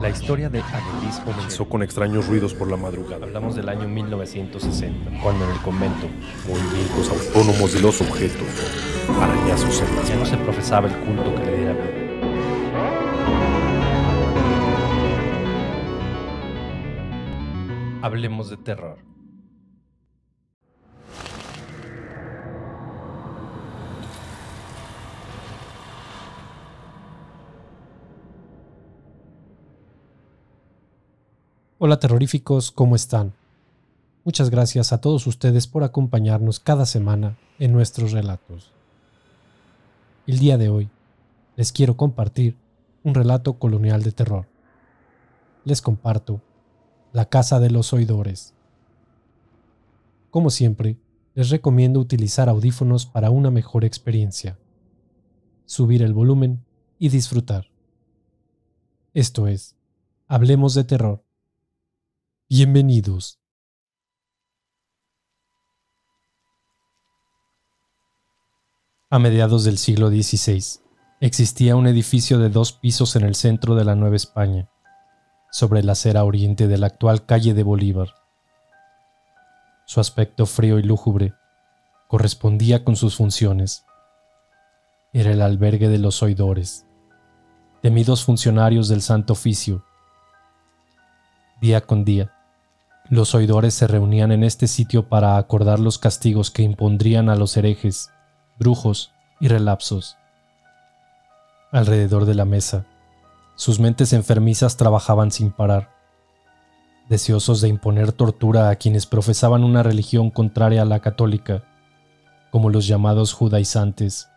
La historia de Anneliese Comenzó con extraños ruidos por la madrugada, Hablamos del año 1960, cuando en el convento movimientos autónomos de los objetos, arañazos en las ya no se paredes. profesaba el culto que le diera vida. Hablemos de terror. Hola terroríficos, ¿cómo están? Muchas gracias a todos ustedes por acompañarnos cada semana en nuestros relatos. El día de hoy les quiero compartir un relato colonial de terror. Les comparto La Casa de los Oidores. Como siempre, les recomiendo utilizar audífonos para una mejor experiencia, subir el volumen y disfrutar. Esto es, Hablemos de Terror. Bienvenidos. A mediados del siglo XVI, existía un edificio de 2 pisos en el centro de la Nueva España, sobre la acera oriente de la actual calle de Bolívar. Su aspecto frío y lúgubre correspondía con sus funciones. Era el albergue de los oidores, temidos funcionarios del Santo Oficio. Día con día, los oidores se reunían en este sitio para acordar los castigos que impondrían a los herejes, brujos y relapsos. Alrededor de la mesa, sus mentes enfermizas trabajaban sin parar, deseosos de imponer tortura a quienes profesaban una religión contraria a la católica, como los llamados judaizantes,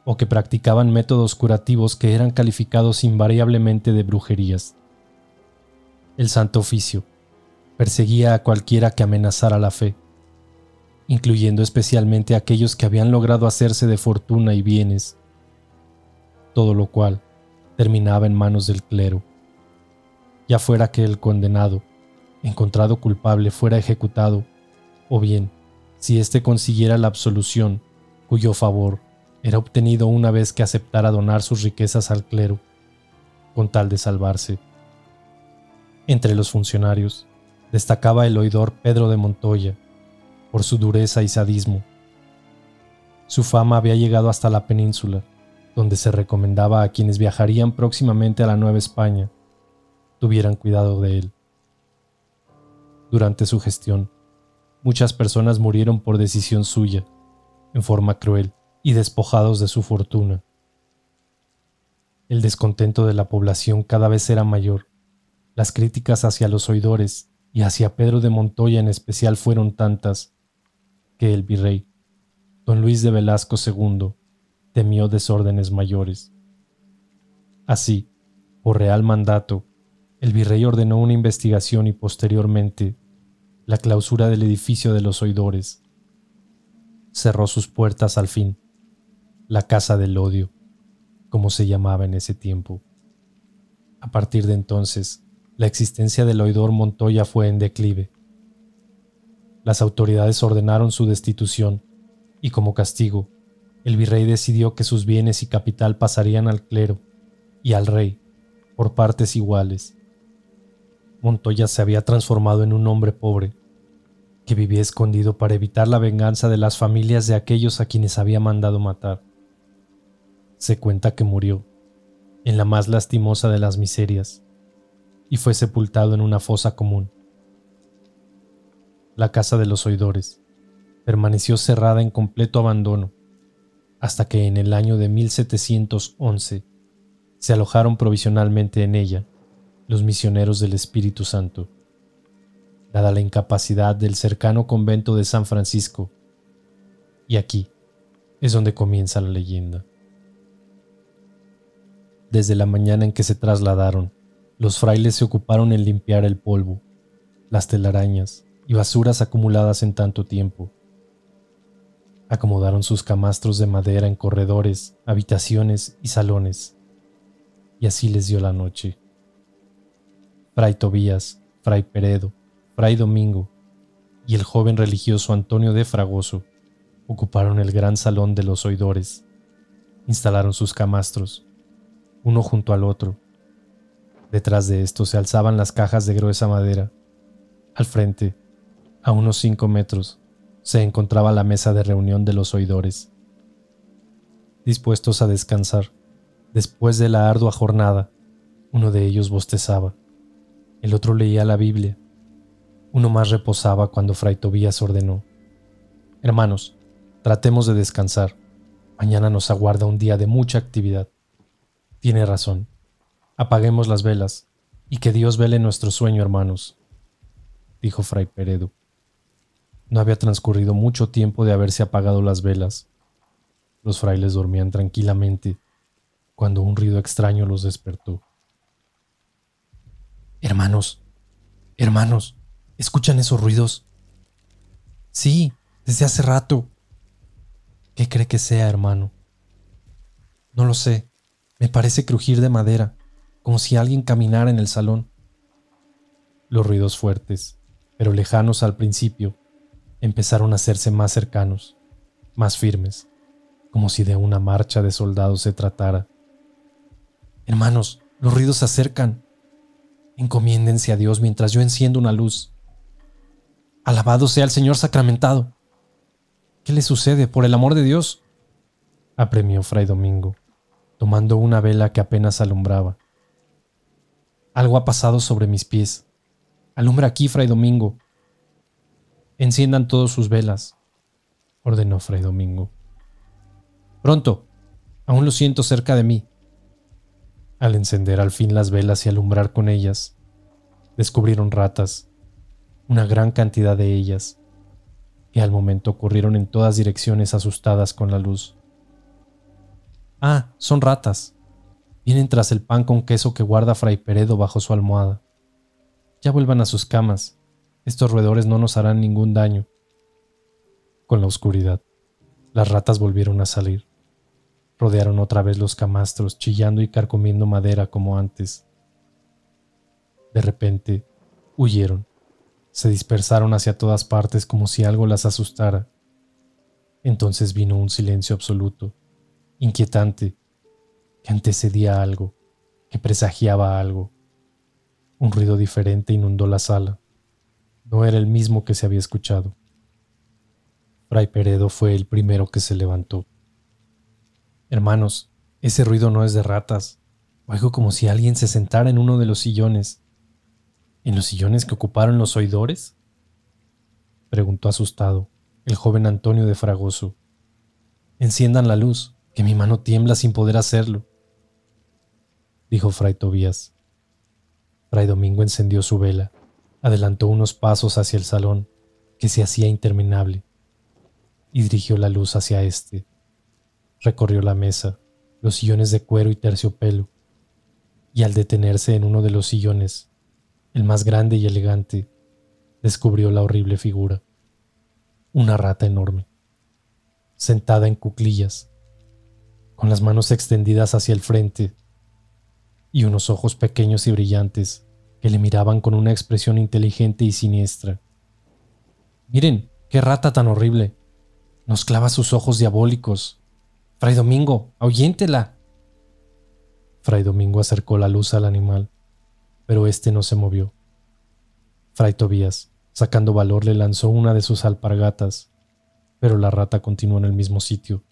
o que practicaban métodos curativos que eran calificados invariablemente de brujerías. El Santo Oficio perseguía a cualquiera que amenazara la fe, incluyendo especialmente a aquellos que habían logrado hacerse de fortuna y bienes, todo lo cual terminaba en manos del clero, ya fuera que el condenado, encontrado culpable, fuera ejecutado, o bien, si éste consiguiera la absolución, cuyo favor era obtenido una vez que aceptara donar sus riquezas al clero, con tal de salvarse. Entre los funcionarios destacaba el oidor Pedro de Montoya, por su dureza y sadismo. Su fama había llegado hasta la península, donde se recomendaba a quienes viajarían próximamente a la Nueva España tuvieran cuidado de él. Durante su gestión, muchas personas murieron por decisión suya, en forma cruel y despojados de su fortuna. El descontento de la población cada vez era mayor. Las críticas hacia los oidores y hacia Pedro de Montoya en especial fueron tantas que el virrey, don Luis de Velasco II, temió desórdenes mayores. Así, por real mandato, el virrey ordenó una investigación y posteriormente la clausura del edificio de los oidores. Cerró sus puertas al fin, la Casa del Odio, como se llamaba en ese tiempo. A partir de entonces, la existencia del oidor Montoya fue en declive. Las autoridades ordenaron su destitución y como castigo, el virrey decidió que sus bienes y capital pasarían al clero y al rey por partes iguales. Montoya se había transformado en un hombre pobre que vivía escondido para evitar la venganza de las familias de aquellos a quienes había mandado matar. Se cuenta que murió en la más lastimosa de las miserias y fue sepultado en una fosa común. La Casa de los Oidores permaneció cerrada en completo abandono hasta que en el año de 1711 se alojaron provisionalmente en ella los misioneros del Espíritu Santo, dada la incapacidad del cercano convento de San Francisco. Y aquí es donde comienza la leyenda. Desde la mañana en que se trasladaron, los frailes se ocuparon en limpiar el polvo, las telarañas y basuras acumuladas en tanto tiempo. Acomodaron sus camastros de madera en corredores, habitaciones y salones, y así les dio la noche. Fray Tobías, Fray Peredo, Fray Domingo y el joven religioso Antonio de Fragoso ocuparon el gran salón de los oidores. Instalaron sus camastros, uno junto al otro, Detrás de esto se alzaban las cajas de gruesa madera. Al frente, a unos 5 metros, se encontraba la mesa de reunión de los oidores. Dispuestos a descansar, después de la ardua jornada, uno de ellos bostezaba, el otro leía la Biblia, uno más reposaba cuando Fray Tobías ordenó: «Hermanos, tratemos de descansar. Mañana nos aguarda un día de mucha actividad». «Tiene razón. Apaguemos las velas, y que Dios vele nuestro sueño, hermanos», dijo Fray Peredo. No había transcurrido mucho tiempo de haberse apagado las velas. Los frailes dormían tranquilamente cuando un ruido extraño los despertó. «Hermanos, hermanos, ¿escuchan esos ruidos?» «Sí, desde hace rato». «¿Qué cree que sea, hermano?» «No lo sé. Me parece crujir de madera, como si alguien caminara en el salón». Los ruidos fuertes, pero lejanos al principio, empezaron a hacerse más cercanos, más firmes, como si de una marcha de soldados se tratara. «Hermanos, los ruidos se acercan. Encomiéndense a Dios mientras yo enciendo una luz. Alabado sea el Señor sacramentado». «¿Qué le sucede, por el amor de Dios?», apremió Fray Domingo, tomando una vela que apenas alumbraba. «Algo ha pasado sobre mis pies. Alumbra aquí, Fray Domingo». «Enciendan todos sus velas», ordenó Fray Domingo. «Pronto, aún lo siento cerca de mí». Al encender al fin las velas y alumbrar con ellas, descubrieron ratas, una gran cantidad de ellas, que al momento corrieron en todas direcciones asustadas con la luz. «Ah, son ratas. Vienen tras el pan con queso que guarda Fray Peredo bajo su almohada. Ya vuelvan a sus camas. Estos roedores no nos harán ningún daño». Con la oscuridad, las ratas volvieron a salir. Rodearon otra vez los camastros, chillando y carcomiendo madera como antes. De repente, huyeron. Se dispersaron hacia todas partes como si algo las asustara. Entonces vino un silencio absoluto, inquietante, que antecedía algo, que presagiaba algo. Un ruido diferente inundó la sala. No era el mismo que se había escuchado. Fray Peredo fue el primero que se levantó. «Hermanos, ese ruido no es de ratas. Oigo como si alguien se sentara en uno de los sillones». «¿En los sillones que ocuparon los oidores?», preguntó asustado el joven Antonio de Fragoso. «Enciendan la luz, que mi mano tiembla sin poder hacerlo», dijo Fray Tobías. Fray Domingo encendió su vela, adelantó unos pasos hacia el salón, que se hacía interminable, y dirigió la luz hacia éste. Recorrió la mesa, los sillones de cuero y terciopelo, y al detenerse en uno de los sillones, el más grande y elegante, descubrió la horrible figura. Una rata enorme, sentada en cuclillas, con las manos extendidas hacia el frente, y unos ojos pequeños y brillantes que le miraban con una expresión inteligente y siniestra. «Miren, qué rata tan horrible. Nos clava sus ojos diabólicos. Fray Domingo, ahuyéntela». Fray Domingo acercó la luz al animal, pero éste no se movió. Fray Tobías, sacando valor, le lanzó una de sus alpargatas, pero la rata continuó en el mismo sitio.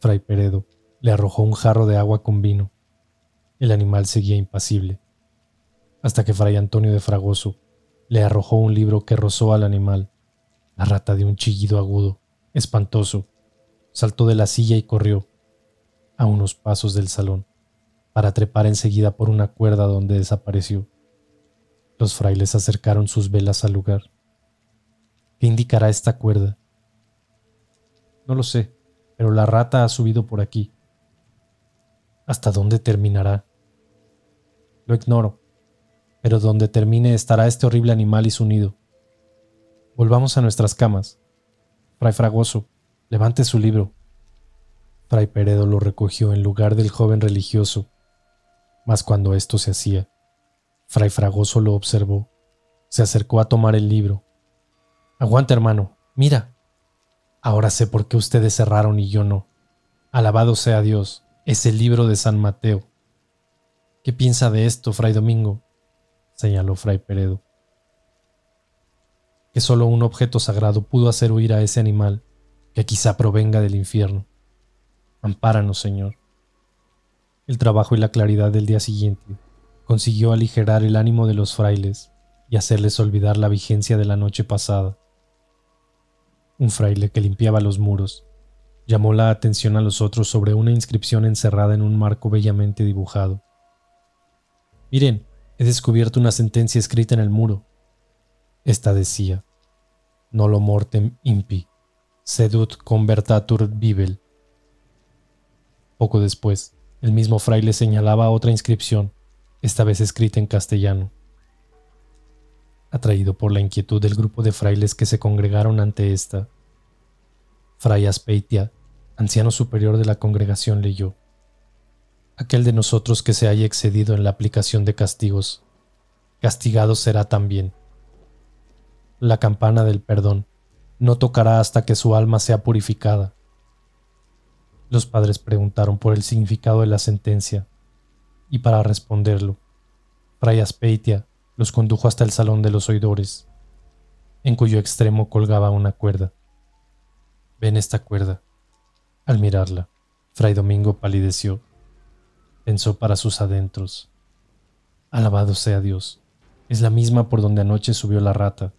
Fray Peredo le arrojó un jarro de agua con vino. El animal seguía impasible, hasta que Fray Antonio de Fragoso le arrojó un libro que rozó al animal. La rata dio un chillido agudo, espantoso, saltó de la silla y corrió a unos pasos del salón, para trepar enseguida por una cuerda donde desapareció. Los frailes acercaron sus velas al lugar. ¿Qué indicará esta cuerda? No lo sé, pero la rata ha subido por aquí. ¿Hasta dónde terminará? Lo ignoro, pero donde termine estará este horrible animal y su nido. Volvamos a nuestras camas. Fray Fragoso, levante su libro». Fray Peredo lo recogió en lugar del joven religioso, mas cuando esto se hacía, Fray Fragoso lo observó. Se acercó a tomar el libro. «Aguanta, hermano, mira. Ahora sé por qué ustedes cerraron y yo no. Alabado sea Dios, es el libro de San Mateo». ¿Qué piensa de esto, Fray Domingo?, señaló Fray Peredo. Que solo un objeto sagrado pudo hacer huir a ese animal que quizá provenga del infierno. Ampáranos, Señor. El trabajo y la claridad del día siguiente consiguió aligerar el ánimo de los frailes y hacerles olvidar la vigencia de la noche pasada. Un fraile que limpiaba los muros llamó la atención a los otros sobre una inscripción encerrada en un marco bellamente dibujado. Miren, he descubierto una sentencia escrita en el muro. Esta decía: Nolo mortem impi, sedut convertatur bibel. Poco después, el mismo fraile señalaba otra inscripción, esta vez escrita en castellano. Atraído por la inquietud del grupo de frailes que se congregaron ante esta, Fray Azpeitia, anciano superior de la congregación, leyó: Aquel de nosotros que se haya excedido en la aplicación de castigos, castigado será también. La campana del perdón no tocará hasta que su alma sea purificada. Los padres preguntaron por el significado de la sentencia, y para responderlo, Fray Azpeitia los condujo hasta el salón de los oidores, en cuyo extremo colgaba una cuerda. «Ven esta cuerda». Al mirarla, Fray Domingo palideció. Pensó para sus adentros: «Alabado sea Dios, es la misma por donde anoche subió la rata».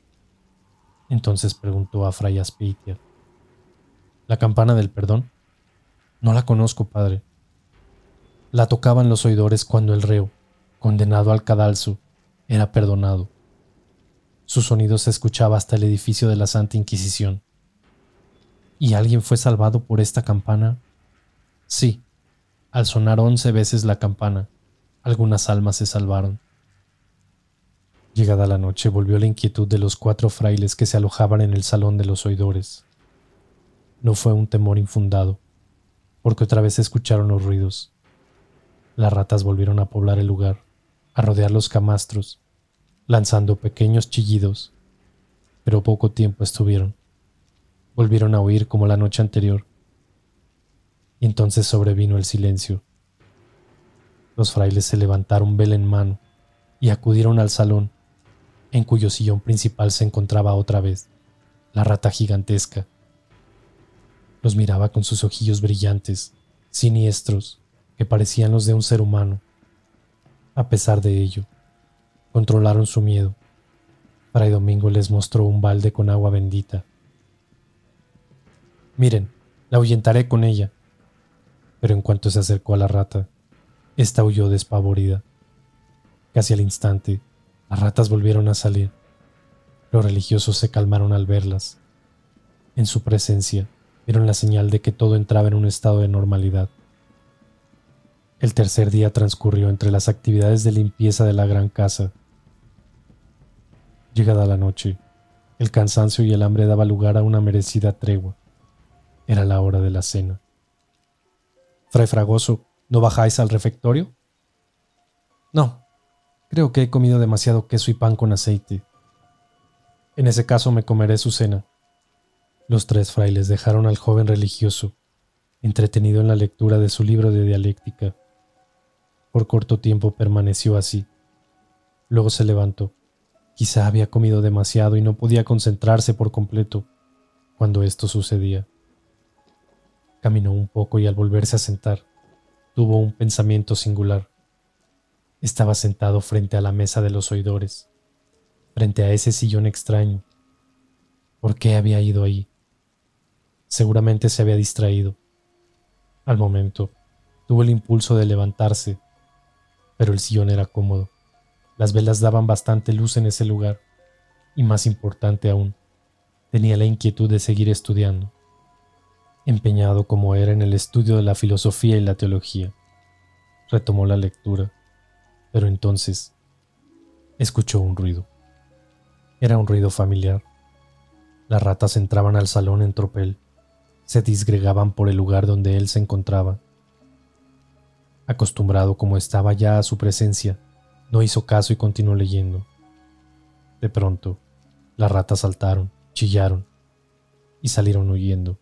Entonces preguntó a Fray Azpeitia: «¿La campana del perdón?» «No la conozco, padre». La tocaban los oidores cuando el reo, condenado al cadalso, era perdonado. Su sonido se escuchaba hasta el edificio de la Santa Inquisición. ¿Y alguien fue salvado por esta campana? Sí, al sonar 11 veces la campana, algunas almas se salvaron. Llegada la noche volvió la inquietud de los 4 frailes que se alojaban en el salón de los oidores. No fue un temor infundado, porque otra vez se escucharon los ruidos. Las ratas volvieron a poblar el lugar, a rodear los camastros, lanzando pequeños chillidos, pero poco tiempo estuvieron. Volvieron a huir como la noche anterior. Y entonces sobrevino el silencio. Los frailes se levantaron vela en mano y acudieron al salón, en cuyo sillón principal se encontraba otra vez la rata gigantesca. Los miraba con sus ojillos brillantes, siniestros, que parecían los de un ser humano. A pesar de ello, controlaron su miedo. Fray Domingo les mostró un balde con agua bendita. «Miren, la ahuyentaré con ella». Pero en cuanto se acercó a la rata, ésta huyó despavorida. Casi al instante, las ratas volvieron a salir. Los religiosos se calmaron al verlas. En su presencia, vieron la señal de que todo entraba en un estado de normalidad. El tercer día transcurrió entre las actividades de limpieza de la gran casa. Llegada la noche, el cansancio y el hambre daba lugar a una merecida tregua. Era la hora de la cena. «Fray Fragoso, ¿no bajáis al refectorio?» «No, creo que he comido demasiado queso y pan con aceite». «En ese caso me comeré su cena». Los 3 frailes dejaron al joven religioso, entretenido en la lectura de su libro de dialéctica. Por corto tiempo permaneció así. Luego se levantó. Quizá había comido demasiado y no podía concentrarse por completo cuando esto sucedía. Caminó un poco y al volverse a sentar, tuvo un pensamiento singular. Estaba sentado frente a la mesa de los oidores, frente a ese sillón extraño. ¿Por qué había ido ahí? Seguramente se había distraído. Al momento, tuvo el impulso de levantarse, pero el sillón era cómodo. Las velas daban bastante luz en ese lugar, y más importante aún, tenía la inquietud de seguir estudiando. Empeñado como era en el estudio de la filosofía y la teología, retomó la lectura, pero entonces escuchó un ruido. Era un ruido familiar. Las ratas entraban al salón en tropel, se disgregaban por el lugar donde él se encontraba. Acostumbrado como estaba ya a su presencia, no hizo caso y continuó leyendo. De pronto, las ratas saltaron, chillaron y salieron huyendo.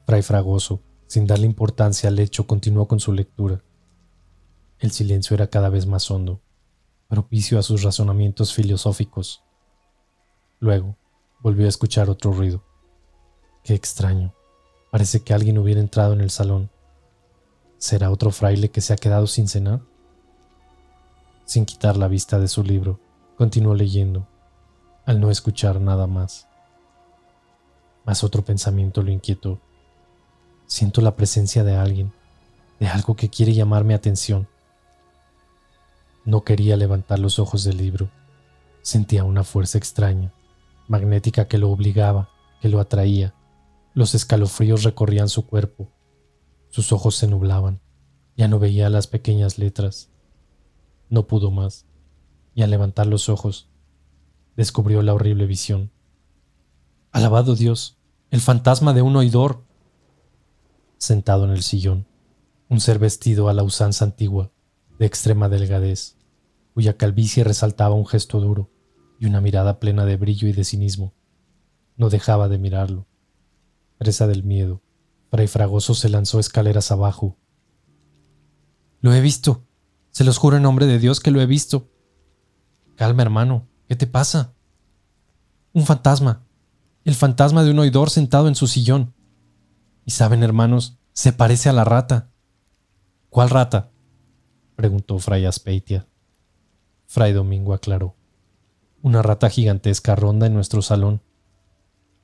Fray Fragoso, sin darle importancia al hecho, continuó con su lectura. El silencio era cada vez más hondo, propicio a sus razonamientos filosóficos. Luego, volvió a escuchar otro ruido. Qué extraño. Parece que alguien hubiera entrado en el salón. ¿Será otro fraile que se ha quedado sin cenar? Sin quitar la vista de su libro, continuó leyendo, al no escuchar nada más. Mas otro pensamiento lo inquietó. Siento la presencia de alguien, de algo que quiere llamar mi atención. No quería levantar los ojos del libro. Sentía una fuerza extraña, magnética que lo obligaba, que lo atraía. Los escalofríos recorrían su cuerpo. Sus ojos se nublaban. Ya no veía las pequeñas letras. No pudo más, y al levantar los ojos, descubrió la horrible visión. ¡Alabado Dios! ¡El fantasma de un oidor! Sentado en el sillón, un ser vestido a la usanza antigua, de extrema delgadez, cuya calvicie resaltaba un gesto duro y una mirada plena de brillo y de cinismo. No dejaba de mirarlo. Presa del miedo, Fray Fragoso se lanzó escaleras abajo. «Lo he visto. Se los juro en nombre de Dios que lo he visto». «Calma, hermano. ¿Qué te pasa?» «Un fantasma. El fantasma de un oidor sentado en su sillón. Y saben, hermanos, se parece a la rata». «¿Cuál rata?», preguntó Fray Aspeitia. Fray Domingo aclaró. «Una rata gigantesca ronda en nuestro salón.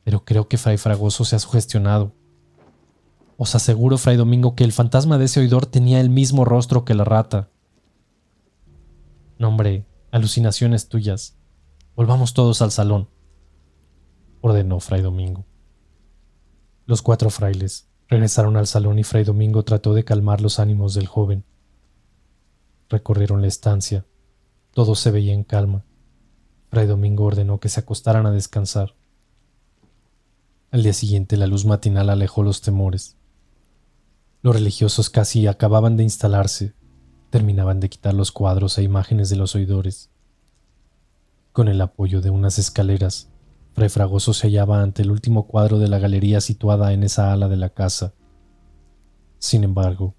Pero creo que Fray Fragoso se ha sugestionado. Os aseguro, Fray Domingo, que el fantasma de ese oidor tenía el mismo rostro que la rata». «No, hombre, alucinaciones tuyas. Volvamos todos al salón», ordenó Fray Domingo. Los 4 frailes regresaron al salón y Fray Domingo trató de calmar los ánimos del joven. Recorrieron la estancia. Todo se veía en calma. Fray Domingo ordenó que se acostaran a descansar. Al día siguiente la luz matinal alejó los temores. Los religiosos casi acababan de instalarse, terminaban de quitar los cuadros e imágenes de los oidores. Con el apoyo de unas escaleras, Fray Fragoso se hallaba ante el último cuadro de la galería situada en esa ala de la casa. Sin embargo,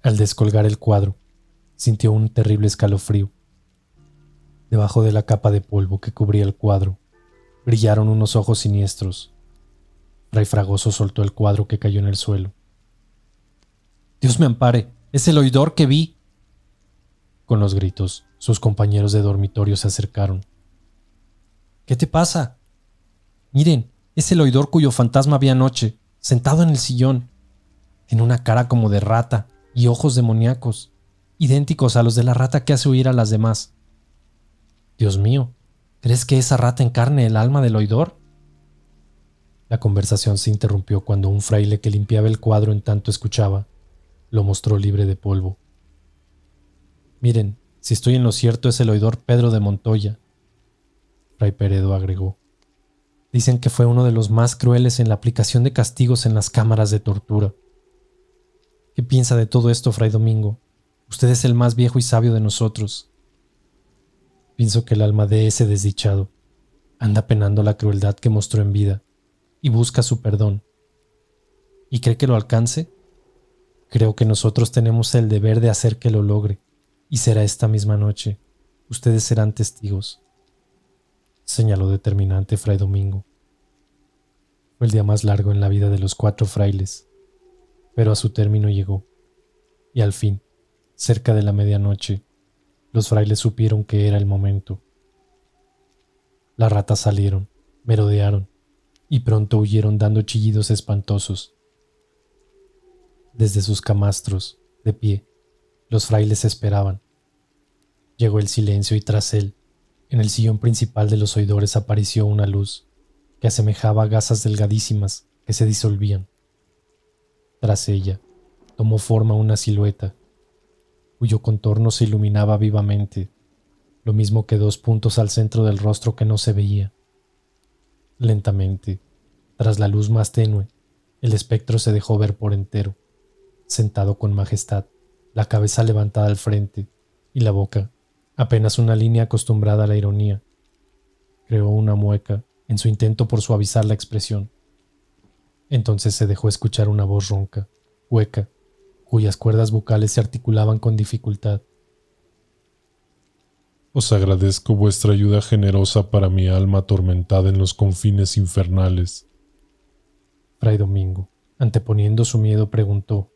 al descolgar el cuadro, sintió un terrible escalofrío. Debajo de la capa de polvo que cubría el cuadro, brillaron unos ojos siniestros. Fray Fragoso soltó el cuadro que cayó en el suelo. «Dios me ampare, es el oidor que vi». Con los gritos, sus compañeros de dormitorio se acercaron. «¿Qué te pasa?» «Miren, es el oidor cuyo fantasma vi anoche, sentado en el sillón. Tiene una cara como de rata y ojos demoníacos, idénticos a los de la rata que hace huir a las demás». «Dios mío, ¿crees que esa rata encarne el alma del oidor?». La conversación se interrumpió cuando un fraile que limpiaba el cuadro en tanto escuchaba, lo mostró libre de polvo. «Miren, si estoy en lo cierto es el oidor Pedro de Montoya», Fray Peredo agregó. «Dicen que fue uno de los más crueles en la aplicación de castigos en las cámaras de tortura». «¿Qué piensa de todo esto, Fray Domingo? Usted es el más viejo y sabio de nosotros». «Pienso que el alma de ese desdichado anda penando la crueldad que mostró en vida y busca su perdón. ¿Y cree que lo alcance? Creo que nosotros tenemos el deber de hacer que lo logre, y será esta misma noche. Ustedes serán testigos», señaló determinante Fray Domingo. Fue el día más largo en la vida de los 4 frailes, pero a su término llegó, y al fin, cerca de la medianoche, los frailes supieron que era el momento. Las ratas salieron, merodearon, y pronto huyeron dando chillidos espantosos. Desde sus camastros, de pie, los frailes esperaban. Llegó el silencio y tras él, en el sillón principal de los oidores apareció una luz que asemejaba a gasas delgadísimas que se disolvían. Tras ella, tomó forma una silueta, cuyo contorno se iluminaba vivamente, lo mismo que 2 puntos al centro del rostro que no se veía. Lentamente, tras la luz más tenue, el espectro se dejó ver por entero, sentado con majestad, la cabeza levantada al frente y la boca, apenas una línea acostumbrada a la ironía. Creó una mueca en su intento por suavizar la expresión. Entonces se dejó escuchar una voz ronca, hueca, cuyas cuerdas vocales se articulaban con dificultad, Os agradezco vuestra ayuda generosa para mi alma atormentada en los confines infernales. Fray Domingo, anteponiendo su miedo, preguntó: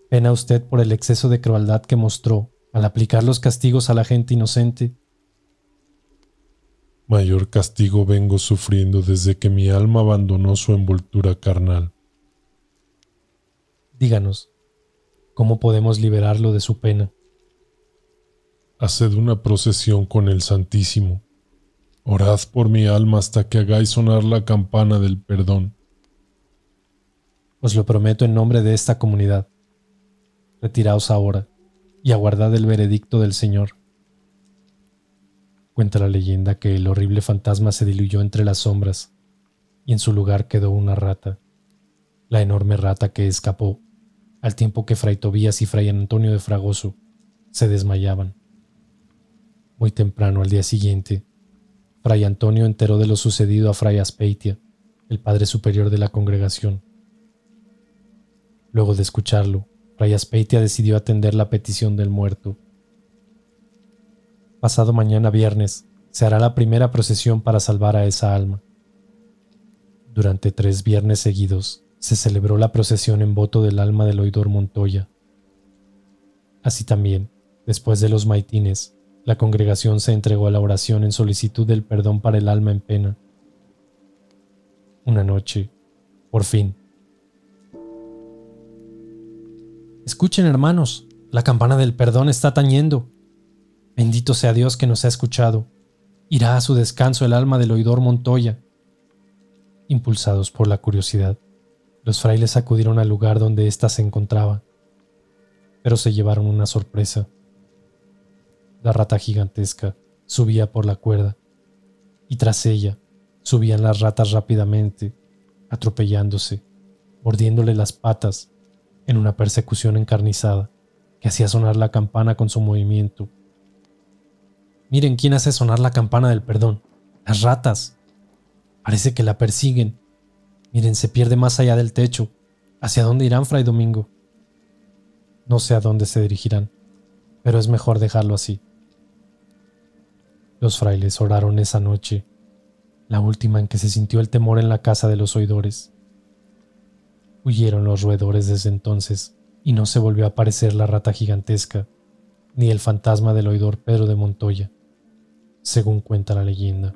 ¿Pena usted por el exceso de crueldad que mostró al aplicar los castigos a la gente inocente? Mayor castigo vengo sufriendo desde que mi alma abandonó su envoltura carnal. Díganos, ¿cómo podemos liberarlo de su pena? Haced una procesión con el Santísimo. Orad por mi alma hasta que hagáis sonar la campana del perdón. Os lo prometo en nombre de esta comunidad. Retiraos ahora y aguardad el veredicto del Señor. Cuenta la leyenda que el horrible fantasma se diluyó entre las sombras y en su lugar quedó una rata, la enorme rata que escapó al tiempo que Fray Tobías y Fray Antonio de Fragoso se desmayaban. Muy temprano al día siguiente, Fray Antonio enteró de lo sucedido a Fray Aspeitia, el padre superior de la congregación. Luego de escucharlo, Fray Aspeitia decidió atender la petición del muerto. Pasado mañana viernes se hará la primera procesión para salvar a esa alma. Durante 3 viernes seguidos se celebró la procesión en voto del alma del oidor Montoya. Así también, después de los maitines, la congregación se entregó a la oración en solicitud del perdón para el alma en pena. Una noche, por fin. Escuchen, hermanos, la campana del perdón está tañendo. Bendito sea Dios que nos ha escuchado. Irá a su descanso el alma del oidor Montoya. Impulsados por la curiosidad, los frailes acudieron al lugar donde ésta se encontraba, pero se llevaron una sorpresa. La rata gigantesca subía por la cuerda, y tras ella subían las ratas rápidamente, atropellándose, mordiéndole las patas, en una persecución encarnizada que hacía sonar la campana con su movimiento. Miren quién hace sonar la campana del perdón. Las ratas. Parece que la persiguen. Miren, se pierde más allá del techo. ¿Hacia dónde irán, Fray Domingo? No sé a dónde se dirigirán, pero es mejor dejarlo así. Los frailes oraron esa noche, la última en que se sintió el temor en la casa de los oidores. Huyeron los roedores desde entonces y no se volvió a aparecer la rata gigantesca, ni el fantasma del oidor Pedro de Montoya, según cuenta la leyenda.